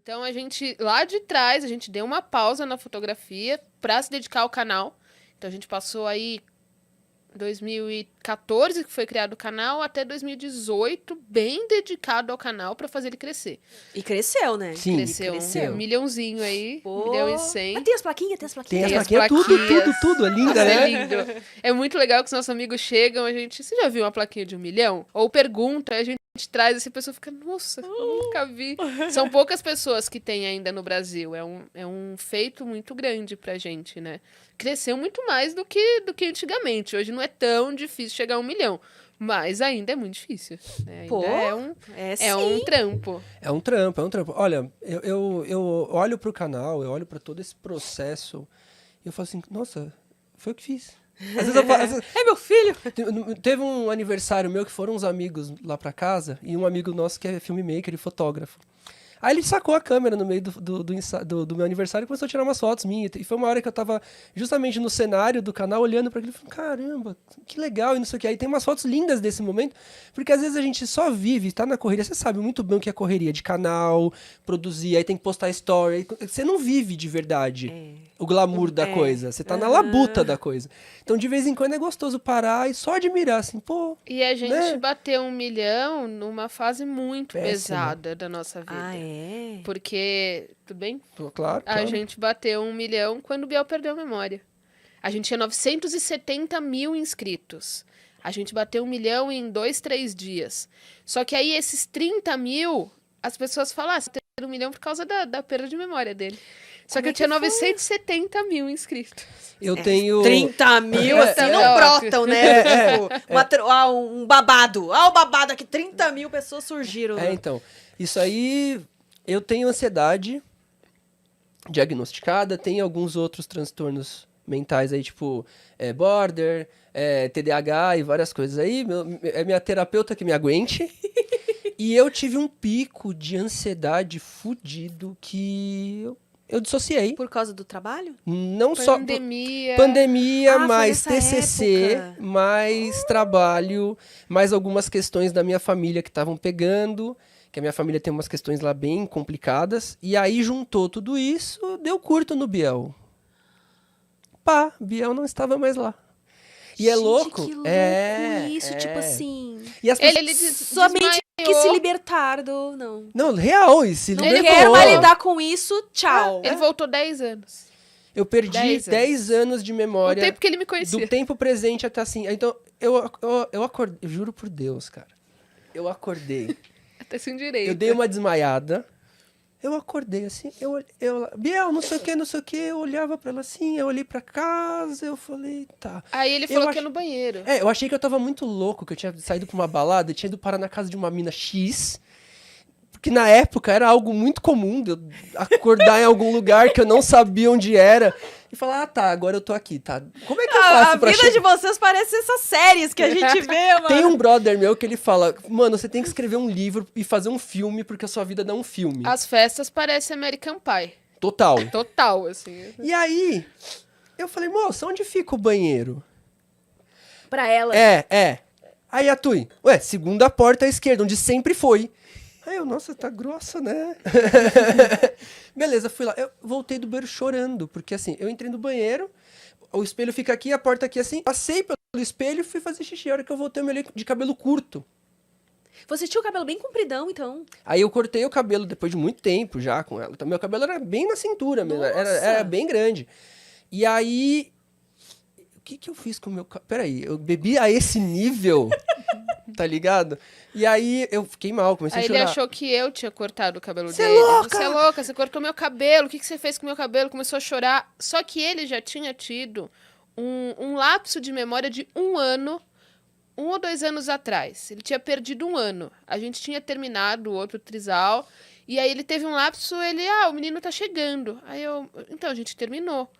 Então, lá de trás, a gente deu uma pausa na fotografia para se dedicar ao canal. Então, a gente passou aí 2014, que foi criado o canal, até 2018, bem dedicado ao canal para fazer ele crescer. E cresceu, né? Sim, Cresceu um milhãozinho aí, 1.100.000. Mas tem as plaquinhas, Tem as plaquinhas, tudo, é linda, Nossa, né? é lindo. É muito legal que os nossos amigos chegam, você já viu uma plaquinha de 1 milhão? Ou pergunta, a gente traz, essa pessoa fica, nossa, nunca vi. São poucas pessoas que tem ainda no Brasil, é um feito muito grande pra gente, né? Cresceu muito mais do que antigamente, hoje não é tão difícil chegar a 1 milhão, mas ainda é muito difícil, né? Ainda é um trampo. É um trampo. Olha, eu olho pro canal, eu olho pra todo esse processo e eu falo assim, nossa, foi o que fiz. Às vezes eu falo, É meu filho! Teve um aniversário meu que foram uns amigos lá pra casa e um amigo nosso que é filmmaker e fotógrafo. Aí ele sacou a câmera no meio do meu aniversário e começou a tirar umas fotos minhas. E foi uma hora que eu tava justamente no cenário do canal, olhando pra ele e falando, caramba, que legal e não sei o que. Aí tem umas fotos lindas desse momento, porque às vezes a gente só vive, tá na correria. Você sabe muito bem o que é correria de canal, produzir, aí tem que postar story. Você não vive de verdade o glamour da coisa. Você tá na labuta da coisa. Então, de vez em quando é gostoso parar e só admirar, assim, pô. E a gente né? bateu 1 milhão numa fase muito Péssima. pesada da nossa vida. Ah, é? Porque, tudo bem? Claro. A gente bateu 1 milhão quando o Biel perdeu a memória. A gente tinha 970 mil inscritos. A gente bateu 1 milhão em 2, 3 dias. Só que aí esses 30 mil, as pessoas falam, você tem 1 milhão por causa da perda de memória dele. Só que eu tinha 970 mil inscritos. Eu tenho... 30 mil, assim, não brotam, né? Tipo, um babado. O babado aqui, 30 mil pessoas surgiram. Então, isso aí, eu tenho ansiedade diagnosticada, tem alguns outros transtornos mentais aí, tipo, border, TDAH e várias coisas aí. É minha terapeuta que me aguente. E eu tive um pico de ansiedade fudido que eu dissociei. Por causa do trabalho? Não Pandemia. só pandemia, mais foi nessa TCC, época. mais trabalho, mais algumas questões da minha família que estavam pegando, que a minha família tem umas questões lá bem complicadas, e aí juntou tudo isso, deu curto no Biel. Biel não estava mais lá. E Gente, é louco. Que louco isso, tipo assim. E as Ele Somente que se libertar do... Não, real, e se Não libertou. quer mais lidar com isso, tchau. Ele voltou 10 anos. Eu perdi 10 anos de memória. O tempo que ele me conhecia. Do tempo presente até assim. Então, eu acordei. Eu juro por Deus, cara. Eu acordei. Até sem direito. Eu dei uma desmaiada. Eu acordei assim. Biel, não sei o que. Eu olhava pra ela assim. Eu olhei pra casa. Eu falei, tá. Aí ele falou que ia no banheiro. Eu achei que eu tava muito louco. Que eu tinha saído pra uma balada. Tinha ido parar na casa de uma mina X. Porque na época era algo muito comum de eu acordar em algum lugar que eu não sabia onde era e falar, tá, agora eu tô aqui, tá? Como é que eu faço pra A vida de vocês parece essas séries que a gente vê, mano. Tem um brother meu que ele fala, mano, você tem que escrever um livro e fazer um filme porque a sua vida não é um filme. As festas parecem American Pie. Total, assim. E aí, eu falei, moça, onde fica o banheiro? Pra ela. Aí a Tui, segunda porta à esquerda, onde sempre foi. Aí eu, nossa, tá grossa, né? Beleza, fui lá. Eu voltei do banheiro chorando, porque assim, eu entrei no banheiro, o espelho fica aqui, a porta aqui assim, passei pelo espelho e fui fazer xixi. A hora que eu voltei, eu me olhei de cabelo curto. Você tinha o cabelo bem compridão, então. Aí eu cortei o cabelo depois de muito tempo já com ela. Então, meu cabelo era bem na cintura mesmo, era bem grande. E aí, o que eu fiz com o meu cabelo? Peraí, eu bebi a esse nível... Tá ligado? E aí eu fiquei mal, comecei a chorar. Aí ele achou que eu tinha cortado o cabelo Cê dele. é louca! Você é louca, você cortou meu cabelo. O que você fez com meu cabelo? Começou a chorar. Só que ele já tinha tido um lapso de memória de 1 ano, 1 ou 2 anos atrás. Ele tinha perdido 1 ano. A gente tinha terminado o outro trisal. E aí ele teve um lapso, o menino tá chegando. Aí então a gente terminou.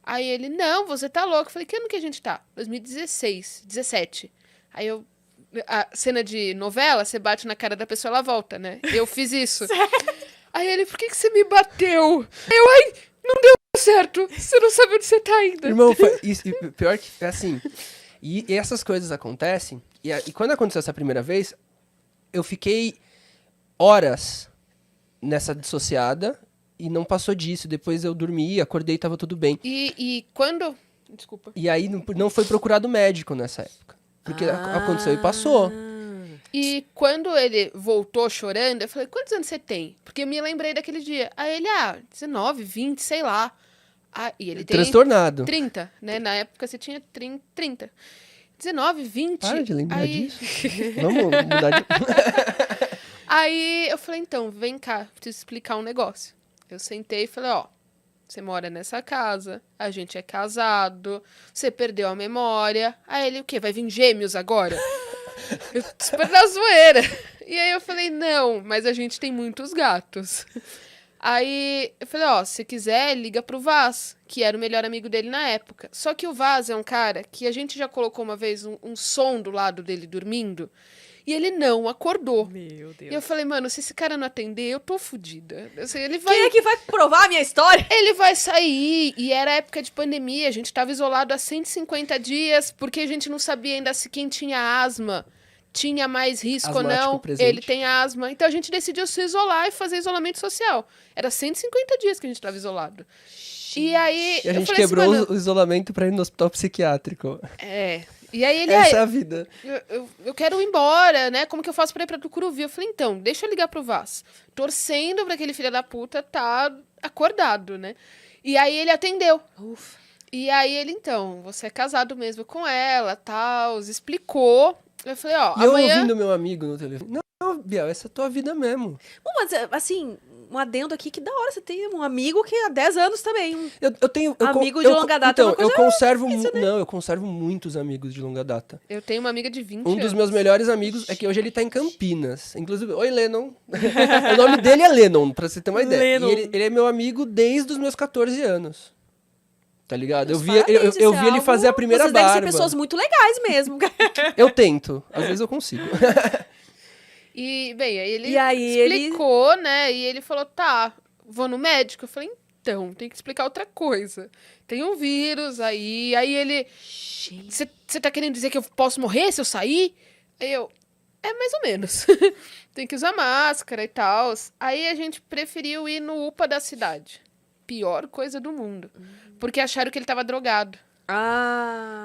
Aí ele, não, você tá louco. Eu falei, que ano que a gente tá? 2016, 17. Aí a cena de novela, você bate na cara da pessoa, ela volta, né? Eu fiz isso. Aí ele, por que você me bateu? Não deu certo. Você não sabe onde você tá ainda. Irmão, pior que, assim, e essas coisas acontecem, e quando aconteceu essa primeira vez, eu fiquei horas nessa dissociada e não passou disso. Depois eu dormi, acordei e tava tudo bem. E quando... Desculpa. E aí não foi procurado médico nessa época. Porque aconteceu e passou. E quando ele voltou chorando, eu falei, quantos anos você tem? Porque eu me lembrei daquele dia. Aí ele, 19, 20, sei lá. E ele tem Transtornado. 30, né? Na época você tinha 30. 19, 20. Para de lembrar aí... disso. Vamos mudar de... Aí eu falei, então, vem cá, preciso explicar um negócio. Eu sentei e falei, você mora nessa casa, a gente é casado, você perdeu a memória. Aí ele, o quê? Vai vir gêmeos agora? Eu, super na zoeira. E aí eu falei, não, mas a gente tem muitos gatos. Aí eu falei, se quiser, liga pro Vaz, que era o melhor amigo dele na época. Só que o Vaz é um cara que a gente já colocou uma vez um som do lado dele dormindo, e ele não acordou. Meu Deus. E eu falei, mano, se esse cara não atender, eu tô fodida. Assim, ele vai... Quem é que vai provar a minha história? Ele vai sair, e era época de pandemia, a gente tava isolado há 150 dias, porque a gente não sabia ainda se quem tinha asma tinha mais risco ou Asmático não. presente. Ele tem asma. Então a gente decidiu se isolar e fazer isolamento social. Era 150 dias que a gente tava isolado. E aí... E a eu gente falei quebrou assim, mano, o isolamento pra ir no hospital psiquiátrico. E aí ele... Essa é a vida. Eu quero ir embora, né? Como que eu faço pra ir pra Tucuruvi? Eu falei, então, deixa eu ligar pro Vaz. Torcendo pra aquele filho da puta tá acordado, né? E aí ele atendeu. Ufa. E aí ele, então, você é casado mesmo com ela, tal, explicou. Eu falei, E eu ouvindo meu amigo no telefone. Não, Biel, essa é a tua vida mesmo. Bom, mas, assim, um adendo aqui, que da hora você tem um amigo que há 10 anos também. Eu tenho... Amigo de longa data é Então, uma coisa eu conservo... difícil, né? Não, eu conservo muitos amigos de longa data. Eu tenho uma amiga de 20 Um anos. dos meus melhores amigos é que hoje ele tá em Campinas. Inclusive, oi, Lennon. O nome dele é Lennon, pra você ter uma ideia. Lennon. E ele é meu amigo desde os meus 14 anos. Tá ligado? Eu vi Parabéns, eu isso vi é ele fazer a primeira Vocês barba. devem ser pessoas muito legais mesmo. Eu tento. Às vezes eu consigo. E, bem, aí ele E aí explicou, né? E ele falou, tá, vou no médico. Eu falei, então, tem que explicar outra coisa. Tem um vírus aí. Aí ele... Você tá querendo dizer que eu posso morrer se eu sair? Aí eu... mais ou menos. Tem que usar máscara e tal. Aí a gente preferiu ir no UPA da cidade. Pior coisa do mundo. Porque acharam que ele tava drogado.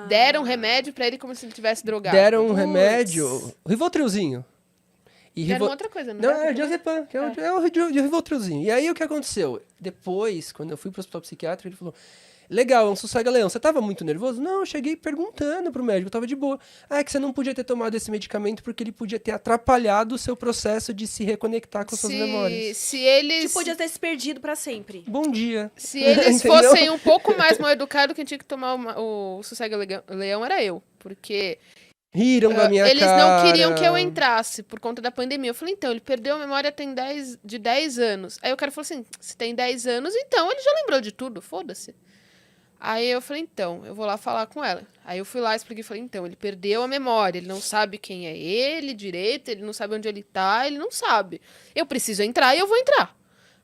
Deram remédio pra ele como se ele tivesse drogado. Deram um remédio... Rivotrilzinho. E Deram outra coisa, Não, deram? é diazepam, que é o Rivotrilzinho. E aí o que aconteceu? Depois, quando eu fui pro hospital psiquiátrico, ele falou... Legal, é um sossega-leão. Você tava muito nervoso? Não, eu cheguei perguntando pro médico, eu tava de boa. É que você não podia ter tomado esse medicamento porque ele podia ter atrapalhado o seu processo de se reconectar com suas memórias. Se eles... Tipo, podia ter se perdido pra sempre. Bom dia. Se eles Entendeu? fossem um pouco mais mal educados, quem tinha que tomar o sossega-leão era eu. Porque Riram da minha eles cara. não queriam que eu entrasse por conta da pandemia. Eu falei, então, ele perdeu a memória tem 10 anos. Aí o cara falou assim, se tem 10 anos, então ele já lembrou de tudo, foda-se. Aí eu falei, então, eu vou lá falar com ela. Aí eu fui lá, expliquei, falei, então, ele perdeu a memória, ele não sabe quem é ele direito, ele não sabe onde ele tá, ele não sabe. Eu preciso entrar e eu vou entrar.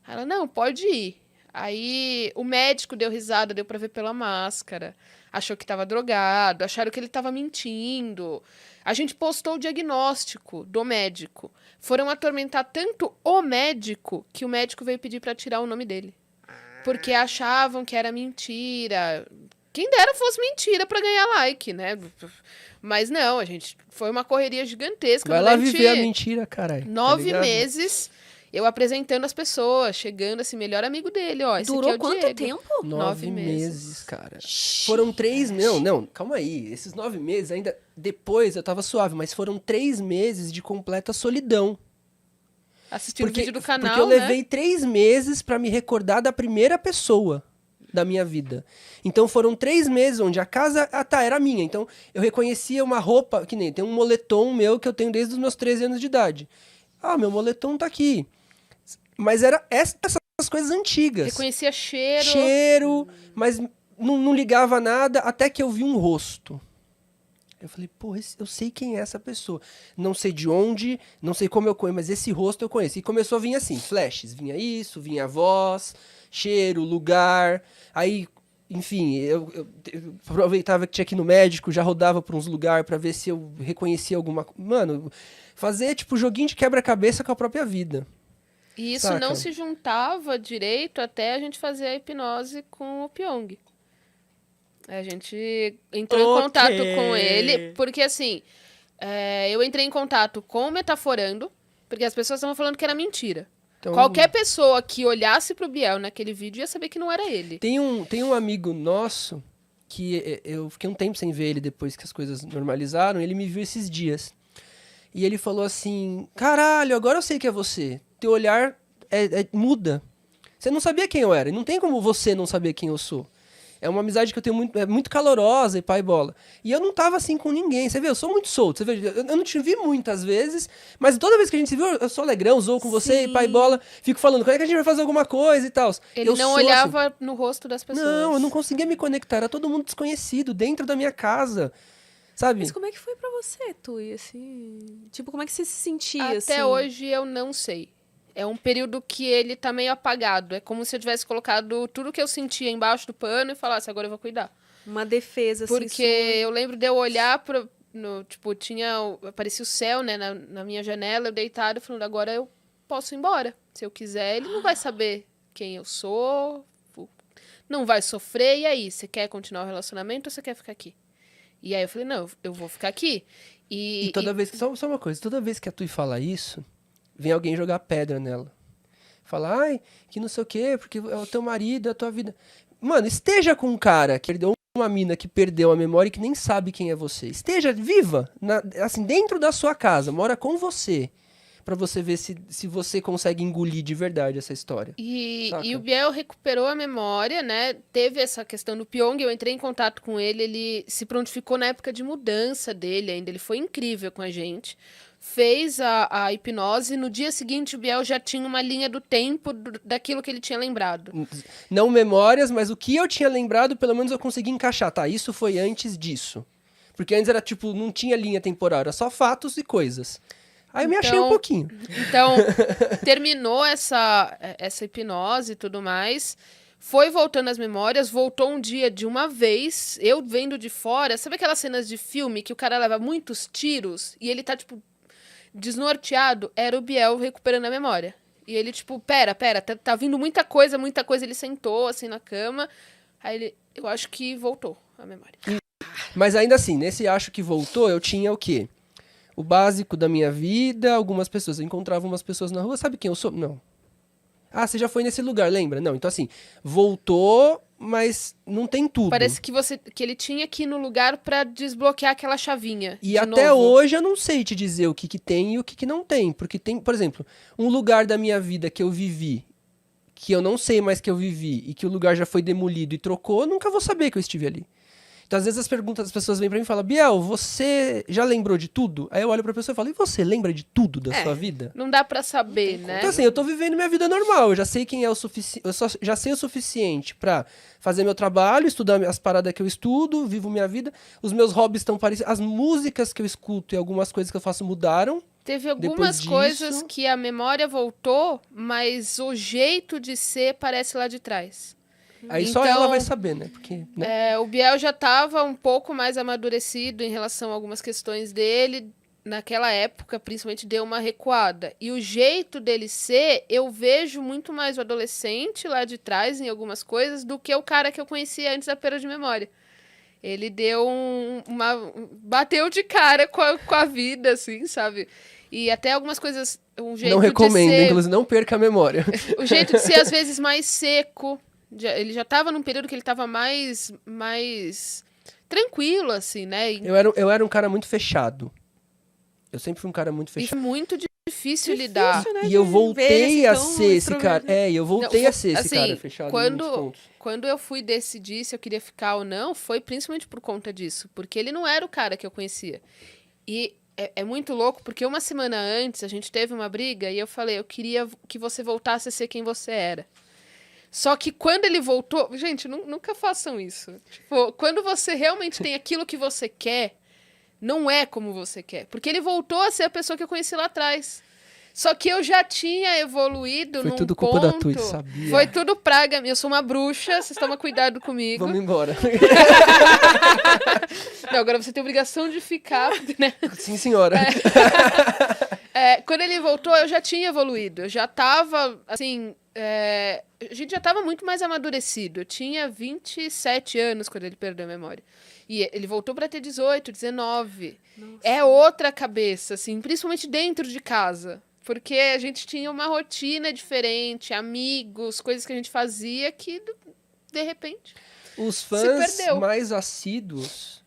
Aí ela, não, pode ir. Aí o médico deu risada, deu pra ver pela máscara. Achou que tava drogado, acharam que ele tava mentindo. A gente postou o diagnóstico do médico. Foram atormentar tanto o médico que o médico veio pedir pra tirar o nome dele. Porque achavam que era mentira. Quem dera fosse mentira pra ganhar like, né? Mas não, foi uma correria gigantesca. Vai lá viver a mentira, caralho. 9 meses, eu apresentando as pessoas, chegando assim, melhor amigo dele, ó. Esse Durou aqui é o quanto Diego. tempo? 9 meses, cara. Foram 3 meses. Não, calma aí. Esses 9 meses, ainda depois eu tava suave, mas foram 3 meses de completa solidão. Assistindo o vídeo do canal, porque eu levei né? 3 meses pra me recordar da primeira pessoa da minha vida. Então foram 3 meses onde a casa era minha. Então eu reconhecia uma roupa, que nem tem um moletom meu que eu tenho desde os meus 13 anos de idade. Meu moletom tá aqui. Mas era essas coisas antigas. Reconhecia cheiro. Cheiro, mas não ligava nada até que eu vi um rosto. Eu falei, eu sei quem é essa pessoa. Não sei de onde, não sei como eu conheço, mas esse rosto eu conheço. E começou a vir assim, flashes. Vinha isso, vinha a voz, cheiro, lugar. Aí, enfim, eu aproveitava que tinha que ir no médico, já rodava por uns lugares pra ver se eu reconhecia alguma coisa. Mano, fazer tipo joguinho de quebra-cabeça com a própria vida. E isso Saca? não se juntava direito até a gente fazer a hipnose com o Pyong. A gente entrou em contato com ele, porque assim, eu entrei em contato com o Metaforando, porque as pessoas estavam falando que era mentira. Então, Qualquer pessoa que olhasse pro Biel naquele vídeo ia saber que não era ele. Tem um amigo nosso que eu fiquei um tempo sem ver ele depois que as coisas normalizaram, ele me viu esses dias. E ele falou assim, caralho, agora eu sei que é você. Teu olhar muda. Você não sabia quem eu era. E não tem como você não saber quem eu sou. É uma amizade que eu tenho muito calorosa e pai bola. E eu não tava assim com ninguém. Você vê, eu sou muito solto. Você vê, eu não te vi muitas vezes, mas toda vez que a gente se viu, eu sou alegrão, zoo com você e pai bola. Fico falando, quando é que a gente vai fazer alguma coisa e tal. Ele não olhava no rosto das pessoas. Não, eu não conseguia me conectar. Era todo mundo desconhecido, dentro da minha casa. Sabe? Mas como é que foi pra você, Tui, assim? Tipo, como é que você se sentia, assim? Até hoje eu não sei. É um período que ele tá meio apagado. É como se eu tivesse colocado tudo que eu sentia embaixo do pano e falasse, agora eu vou cuidar. Uma defesa, assim, porque eu lembro de eu olhar tipo, aparecia o céu, né, na minha janela, eu deitado, falando, agora eu posso ir embora. Se eu quiser, ele não vai saber quem eu sou, não vai sofrer, e aí, você quer continuar o relacionamento ou você quer ficar aqui? E aí eu falei, não, eu vou ficar aqui. E toda vez, só uma coisa, toda vez que a Tui fala isso, vem alguém jogar pedra nela. Fala, ai, que não sei o quê, porque é o teu marido, é a tua vida. Mano, esteja com um cara que perdeu uma mina que perdeu a memória e que nem sabe quem é você. Esteja viva, assim, dentro da sua casa, mora com você. Pra você ver se você consegue engolir de verdade essa história. E o Biel recuperou a memória, né? Teve essa questão do Pyong, eu entrei em contato com ele, ele se prontificou na época de mudança dele ainda, ele foi incrível com a gente. Fez a hipnose, no dia seguinte o Biel já tinha uma linha do tempo daquilo que ele tinha lembrado. Não memórias, mas o que eu tinha lembrado, pelo menos eu consegui encaixar. Tá, isso foi antes disso. Porque antes era tipo, não tinha linha temporal, era só fatos e coisas. Aí eu me achei um pouquinho. Então, terminou essa hipnose e tudo mais. Foi voltando as memórias, voltou um dia de uma vez, eu vendo de fora. Sabe aquelas cenas de filme que o cara leva muitos tiros e ele tá, tipo, desnorteado? Era o Biel recuperando a memória. E ele, tipo, pera, tá vindo muita coisa. Ele sentou, assim, na cama. Aí eu acho que voltou a memória. Mas ainda assim, nesse acho que voltou, eu tinha o quê? O básico da minha vida, algumas pessoas. Eu encontrava umas pessoas na rua, sabe quem eu sou? Não. Ah, você já foi nesse lugar, lembra? Não, então assim, voltou, mas não tem tudo. Parece que ele tinha que ir no lugar pra desbloquear aquela chavinha. E até novo. hoje eu não sei te dizer o que tem e o que não tem. Porque tem, por exemplo, um lugar da minha vida que eu vivi, que eu não sei mais que eu vivi, e que o lugar já foi demolido e trocou, eu nunca vou saber que eu estive ali. Então, às vezes, as pessoas vêm pra mim e falam, Biel, você já lembrou de tudo? Aí eu olho pra pessoa e falo, e você lembra de tudo da sua vida? Não dá pra saber, né? Então, assim, eu tô vivendo minha vida normal, eu já sei quem é o suficiente, já sei o suficiente pra fazer meu trabalho, estudar as paradas que eu estudo, vivo minha vida, os meus hobbies estão parecidos, as músicas que eu escuto e algumas coisas que eu faço mudaram. Teve algumas coisas que a memória voltou, mas o jeito de ser parece lá de trás. Aí então, só ela vai saber, né? Porque, né? O Biel já estava um pouco mais amadurecido em relação a algumas questões dele. Naquela época, principalmente, deu uma recuada. E o jeito dele ser, eu vejo muito mais o adolescente lá de trás em algumas coisas do que o cara que eu conhecia antes da perda de memória. Ele deu bateu de cara com a vida, assim, sabe? E até algumas coisas... Um jeito não recomendo, de ser, inclusive, não perca a memória. O jeito de ser, às vezes, mais seco... Ele já estava num período que ele estava mais tranquilo, assim, né? Eu era um cara muito fechado. Eu sempre fui um cara muito fechado. E muito difícil lidar. Né, e eu voltei a ser esse cara. Eu voltei a ser esse assim, cara fechado. Quando eu fui decidir se eu queria ficar ou não, foi principalmente por conta disso. Porque ele não era o cara que eu conhecia. E é muito louco, porque uma semana antes a gente teve uma briga e eu falei, eu queria que você voltasse a ser quem você era. Só que quando ele voltou... Gente, nunca façam isso. Tipo, quando você realmente tem aquilo que você quer, não é como você quer. Porque ele voltou a ser a pessoa que eu conheci lá atrás. Só que eu já tinha evoluído num ponto... Foi tudo culpa da Tui, sabia? Foi tudo praga. Eu sou uma bruxa, vocês tomam cuidado comigo. Vamos embora. Não, agora você tem obrigação de ficar, né? Sim, senhora. Quando ele voltou, eu já tinha evoluído. Eu já tava, assim... a gente já tava muito mais amadurecido. Eu tinha 27 anos quando ele perdeu a memória. E ele voltou pra ter 18, 19. Nossa. É outra cabeça, assim, principalmente dentro de casa. Porque a gente tinha uma rotina diferente, amigos, coisas que a gente fazia que, de repente, os fãs mais assíduos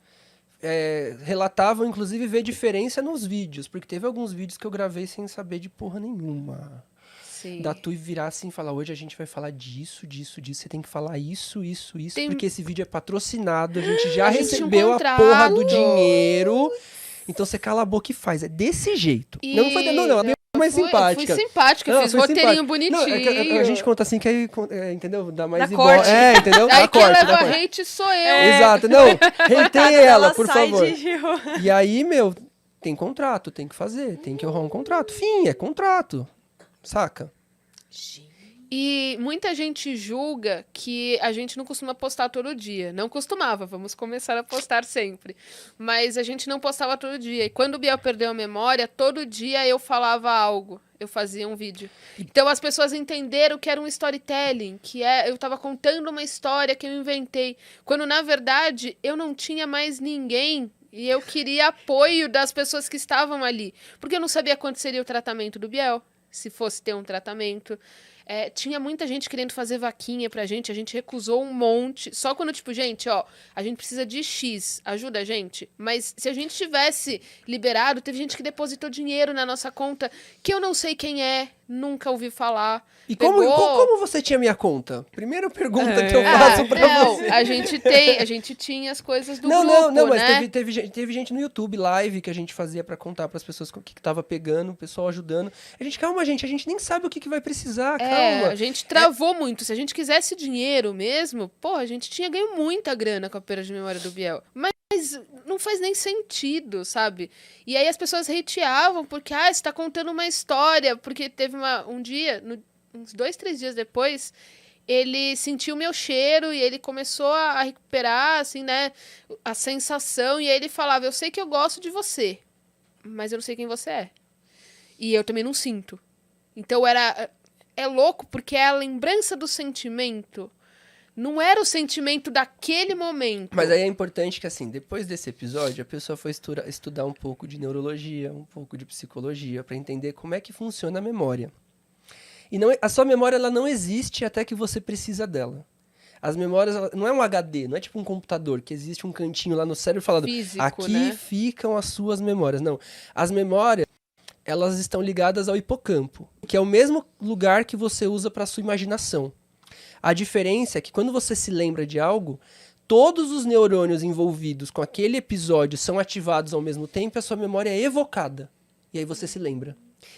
relatavam, inclusive, ver diferença nos vídeos. Porque teve alguns vídeos que eu gravei sem saber de porra nenhuma. Sim. Da Tui virar assim e falar, hoje a gente vai falar disso, você tem que falar isso, porque esse vídeo é patrocinado, a gente já recebeu a porra do dinheiro, então você cala a boca e faz. É desse jeito. Não foi, não, é bem mais simpática. Fui simpática, fiz roteirinho bonitinho. Não, a gente conta assim que aí, entendeu? Dá mais ibope. Entendeu? Aí quem leva hate sou eu. Exato, não, hatei ela, por favor. E aí, tem contrato, tem que fazer, tem que honrar um contrato. Fim, é contrato. Saca? E muita gente julga que a gente não costuma postar todo dia. Não costumava, vamos começar a postar sempre. Mas a gente não postava todo dia. E quando o Biel perdeu a memória, todo dia eu falava algo. Eu fazia um vídeo. Então as pessoas entenderam que era um storytelling, eu tava contando uma história que eu inventei. Quando, na verdade, eu não tinha mais ninguém e eu queria apoio das pessoas que estavam ali. Porque eu não sabia quanto seria o tratamento do Biel. Se fosse ter um tratamento. Tinha muita gente querendo fazer vaquinha pra gente, a gente recusou um monte. Só quando, gente, a gente precisa de X, ajuda a gente. Mas se a gente tivesse liberado, teve gente que depositou dinheiro na nossa conta, que eu não sei quem é, nunca ouvi falar. E como você tinha minha conta? Primeira pergunta que eu faço pra você. A gente tinha as coisas do grupo, Não, mas né? teve gente no YouTube, live, que a gente fazia pra contar pras pessoas o que tava pegando, o pessoal ajudando. Calma, gente, a gente nem sabe o que vai precisar, calma. A gente travou muito. Se a gente quisesse dinheiro mesmo, a gente tinha ganho muita grana com a perda de memória do Biel. Mas não faz nem sentido, sabe? E aí as pessoas hateavam porque, você tá contando uma história. Porque teve um dia, uns 2, 3 dias depois, ele sentiu o meu cheiro e ele começou a recuperar, assim, né, a sensação. E aí ele falava, eu sei que eu gosto de você, mas eu não sei quem você é. E eu também não sinto. Então é louco, porque é a lembrança do sentimento. Não era o sentimento daquele momento. Mas aí é importante que, assim, depois desse episódio, a pessoa foi estudar um pouco de neurologia, um pouco de psicologia, para entender como é que funciona a memória. E a sua memória, ela não existe até que você precisa dela. As memórias, não é um HD, não é tipo um computador, que existe um cantinho lá no cérebro falando, físico, aqui né? ficam as suas memórias. Não, as memórias, elas estão ligadas ao hipocampo, que é o mesmo lugar que você usa para sua imaginação. A diferença é que quando você se lembra de algo, todos os neurônios envolvidos com aquele episódio são ativados ao mesmo tempo e a sua memória é evocada. E aí você se lembra.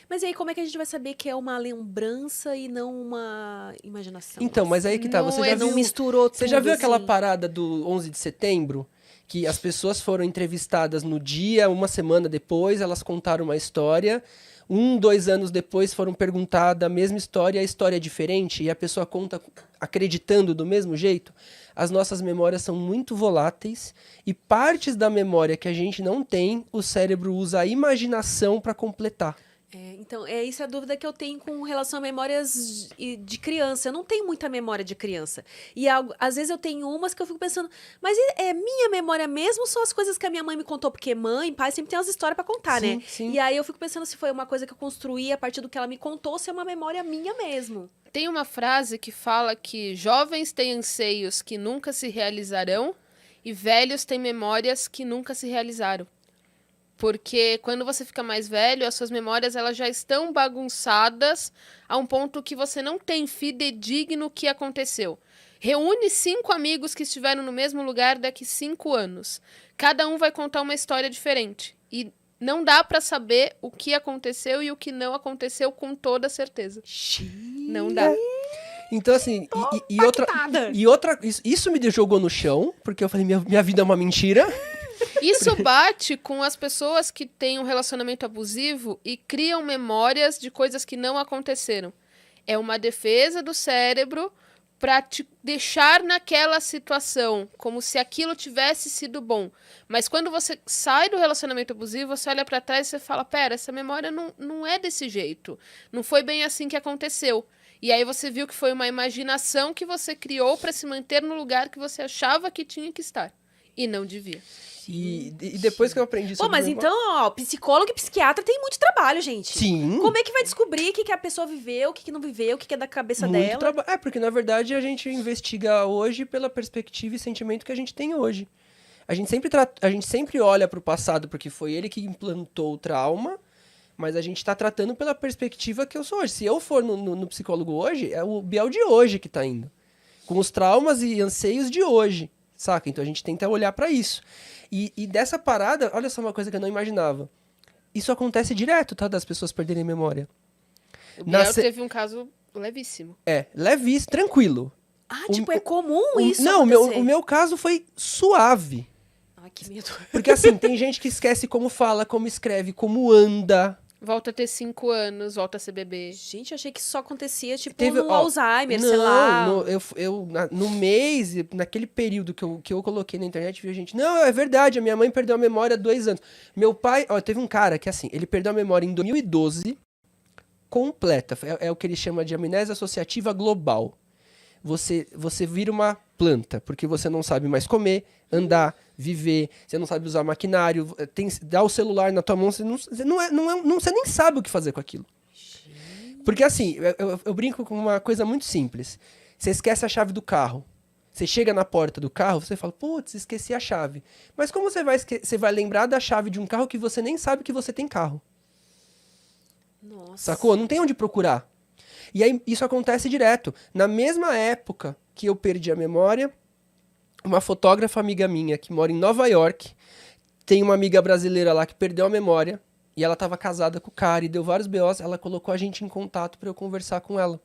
Mas e aí, como é que a gente vai saber que é uma lembrança e não uma imaginação? Então, mas aí que tá, não misturou tudo. Você já viu aquela parada do 11 de setembro? Que as pessoas foram entrevistadas no dia, uma semana depois, elas contaram uma história. 1, 2 anos depois foram perguntadas a mesma história, a história é diferente, e a pessoa conta acreditando do mesmo jeito. As nossas memórias são muito voláteis, e partes da memória que a gente não tem, o cérebro usa a imaginação para completar. Então, isso é a dúvida que eu tenho com relação a memórias de criança. Eu não tenho muita memória de criança. E às vezes eu tenho umas que eu fico pensando, mas é minha memória mesmo ou são as coisas que a minha mãe me contou? Porque mãe, pai sempre tem umas histórias pra contar, sim, né? Sim. E aí eu fico pensando se foi uma coisa que eu construí a partir do que ela me contou, se é uma memória minha mesmo. Tem uma frase que fala que jovens têm anseios que nunca se realizarão e velhos têm memórias que nunca se realizaram. Porque quando você fica mais velho, as suas memórias elas já estão bagunçadas a um ponto que você não tem fidedigno o que aconteceu. Reúne 5 amigos que estiveram no mesmo lugar daqui 5 anos. Cada um vai contar uma história diferente. E não dá pra saber o que aconteceu e o que não aconteceu com toda certeza. Não dá. Então, assim, isso me jogou no chão, porque eu falei, minha vida é uma mentira. Isso bate com as pessoas que têm um relacionamento abusivo e criam memórias de coisas que não aconteceram. É uma defesa do cérebro pra te deixar naquela situação, como se aquilo tivesse sido bom. Mas quando você sai do relacionamento abusivo, você olha pra trás e você fala, pera, essa memória não é desse jeito. Não foi bem assim que aconteceu. E aí você viu que foi uma imaginação que você criou pra se manter no lugar que você achava que tinha que estar. E não devia. E depois que eu aprendi Pô, sobre mas memória... então, ó, psicólogo e psiquiatra tem muito trabalho, gente. Sim. Como é que vai descobrir o que a pessoa viveu, o que não viveu, o que é da cabeça Muito dela? trabalho. É, porque na verdade a gente investiga hoje pela perspectiva e sentimento que a gente tem hoje. A gente sempre olha pro passado porque foi ele que implantou o trauma, mas a gente tá tratando pela perspectiva que eu sou hoje. Se eu for no psicólogo hoje, é o Biel de hoje que tá indo. Com os traumas e anseios de hoje, saca? Então a gente tenta olhar pra isso. E dessa parada, olha só uma coisa que eu não imaginava. Isso acontece direto, tá? Das pessoas perderem memória. O Biel teve um caso levíssimo. É, levíssimo, tranquilo. Ah, tipo, é comum isso Não, acontecer? o meu caso foi suave. Ai, que medo. Porque assim, tem gente que esquece como fala, como escreve, como anda. Volta a ter 5 anos, volta a ser bebê. Gente, eu achei que isso só acontecia, tipo, Teve, no ó, Alzheimer, sei lá. No mês, naquele período que eu coloquei na internet, vi a gente, não, é verdade, a minha mãe perdeu a memória há 2 anos. Meu pai, ó, teve um cara que assim, ele perdeu a memória em 2012, completa. É o que ele chama de amnésia associativa global. Você vira uma planta, porque você não sabe mais comer, andar, viver, você não sabe usar maquinário, dá o celular na tua mão, você você nem sabe o que fazer com aquilo. Porque assim, eu brinco com uma coisa muito simples. Você esquece a chave do carro. Você chega na porta do carro, você fala, putz, esqueci a chave. Mas como você vai lembrar da chave de um carro que você nem sabe que você tem carro? Nossa. Sacou? Não tem onde procurar. E aí isso acontece direto. Na mesma época que eu perdi a memória, uma fotógrafa amiga minha que mora em Nova York, tem uma amiga brasileira lá que perdeu a memória e ela estava casada com o cara e deu vários BOs, ela colocou a gente em contato para eu conversar com ela.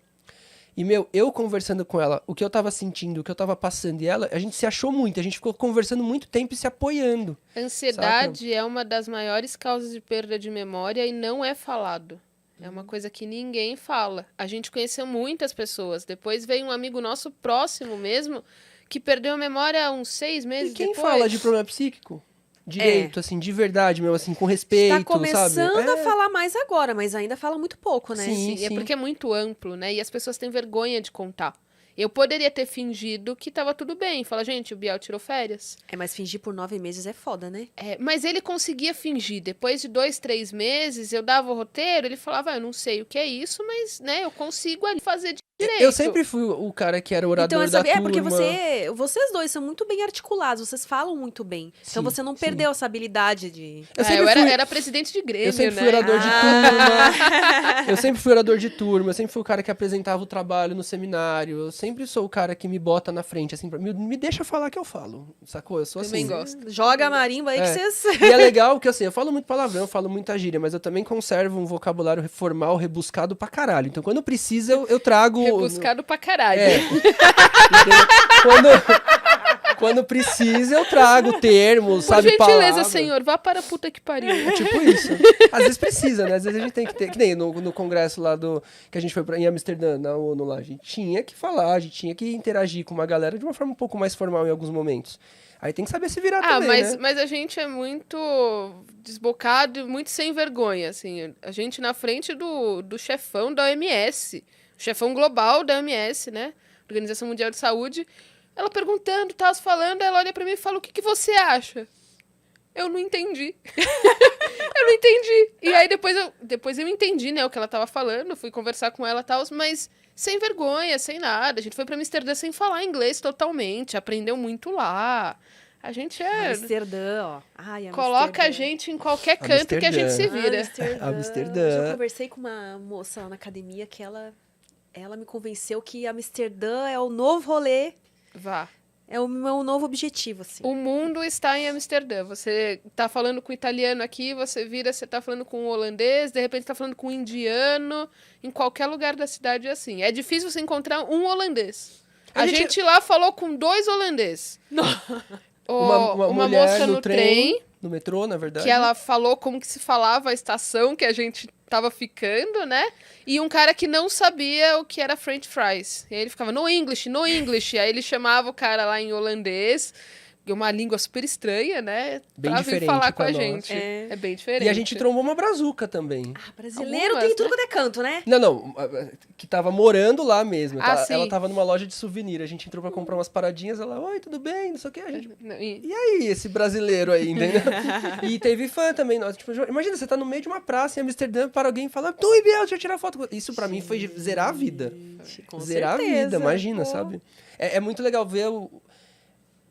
E, eu conversando com ela, o que eu tava sentindo, o que eu tava passando e ela, a gente se achou muito, a gente ficou conversando muito tempo e se apoiando. Ansiedade é uma das maiores causas de perda de memória e não é falado. É uma coisa que ninguém fala. A gente conheceu muitas pessoas. Depois veio um amigo nosso próximo mesmo, que perdeu a memória há uns 6 meses E quem depois. fala de problema psíquico? Direito, assim, de verdade mesmo, assim, com respeito, Tá começando sabe? a falar mais agora, mas ainda fala muito pouco, né? Sim. É porque é muito amplo, né? E as pessoas têm vergonha de contar. Eu poderia ter fingido que tava tudo bem. Fala, gente, o Biel tirou férias. É, mas fingir por 9 meses é foda, né? Mas ele conseguia fingir. Depois de 2, 3 meses, eu dava o roteiro, ele falava, eu não sei o que é isso, mas, né, eu consigo ali fazer direito. Eu sempre fui o cara que era orador Então, da turma. porque vocês dois são muito bem articulados, vocês falam muito bem. Então Sim, você não sim. perdeu essa habilidade de... Eu era presidente de Grêmio, Eu sempre né? fui orador de turma. Eu sempre fui orador de turma. Eu sempre fui o cara que apresentava o trabalho no seminário. Eu sempre sou o cara que me bota na frente, assim, me deixa falar que eu falo, sacou? Eu sou Também assim. gosto. Joga a marimba aí É. que vocês... E é legal que, assim, eu falo muito palavrão, eu falo muita gíria, mas eu também conservo um vocabulário formal, rebuscado pra caralho. Então, quando precisa, eu trago... Rebuscado pra caralho. Quando precisa, eu trago termos, Por sabe, gentileza, palavras. senhor, vá para a puta que pariu. É tipo isso. Às vezes precisa, né? Às vezes a gente tem que ter... Que nem no congresso lá que a gente foi em Amsterdã, na ONU lá. A gente tinha que falar, a gente tinha que interagir com uma galera de uma forma um pouco mais formal em alguns momentos. Aí tem que saber se virar também, né? Mas a gente é muito desbocado e muito sem vergonha, assim. A gente na frente do chefão da OMS, o chefão global da OMS, né? Organização Mundial de Saúde. Ela perguntando, tava falando, ela olha pra mim e fala, o que você acha? Eu não entendi. Eu não entendi. E aí depois eu entendi, né, o que ela tava falando, fui conversar com ela e tal, mas sem vergonha, sem nada. A gente foi pra Amsterdã sem falar inglês totalmente, aprendeu muito lá. A gente Amsterdã, ó. Ai, coloca a gente em qualquer canto que a gente se vira. Amsterdã. Eu conversei com uma moça lá na academia que ela me convenceu que Amsterdã é o novo rolê. Vá. É o meu novo objetivo, assim. O mundo está em Amsterdã. Você tá falando com o italiano aqui, você vira, você tá falando com o holandês, de repente tá falando com o indiano. Em qualquer lugar da cidade é assim. É difícil você encontrar um holandês. A gente lá falou com 2 holandeses. Uma mulher moça no trem, no metrô, na verdade. que ela falou como que se falava a estação que a gente tava ficando, né? E um cara que não sabia o que era French fries. E aí ele ficava, no English, no English. Aí ele chamava o cara lá em holandês, uma língua super estranha, né? Bem pra vir diferente falar com pra a nós. gente. É bem diferente. E a gente trombou uma brazuca também. Ah, brasileiro Algumas, tem tudo né? quanto é canto, né? Não, que tava morando lá mesmo. Sim. Ela tava numa loja de souvenir. A gente entrou pra comprar umas paradinhas, ela, oi, tudo bem, não sei o que. A gente, e aí, esse brasileiro aí, entendeu? E teve fã também. Nós, tipo, imagina, você tá no meio de uma praça em Amsterdã, para alguém falar, tu e Biel, deixa eu tirar foto. Isso pra mim foi zerar a vida. Com Zerar a certeza, vida, imagina, pô. sabe? É muito legal ver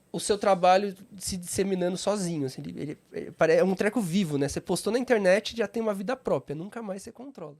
o seu trabalho se disseminando sozinho. Assim, é um treco vivo, né? Você postou na internet e já tem uma vida própria. Nunca mais você controla.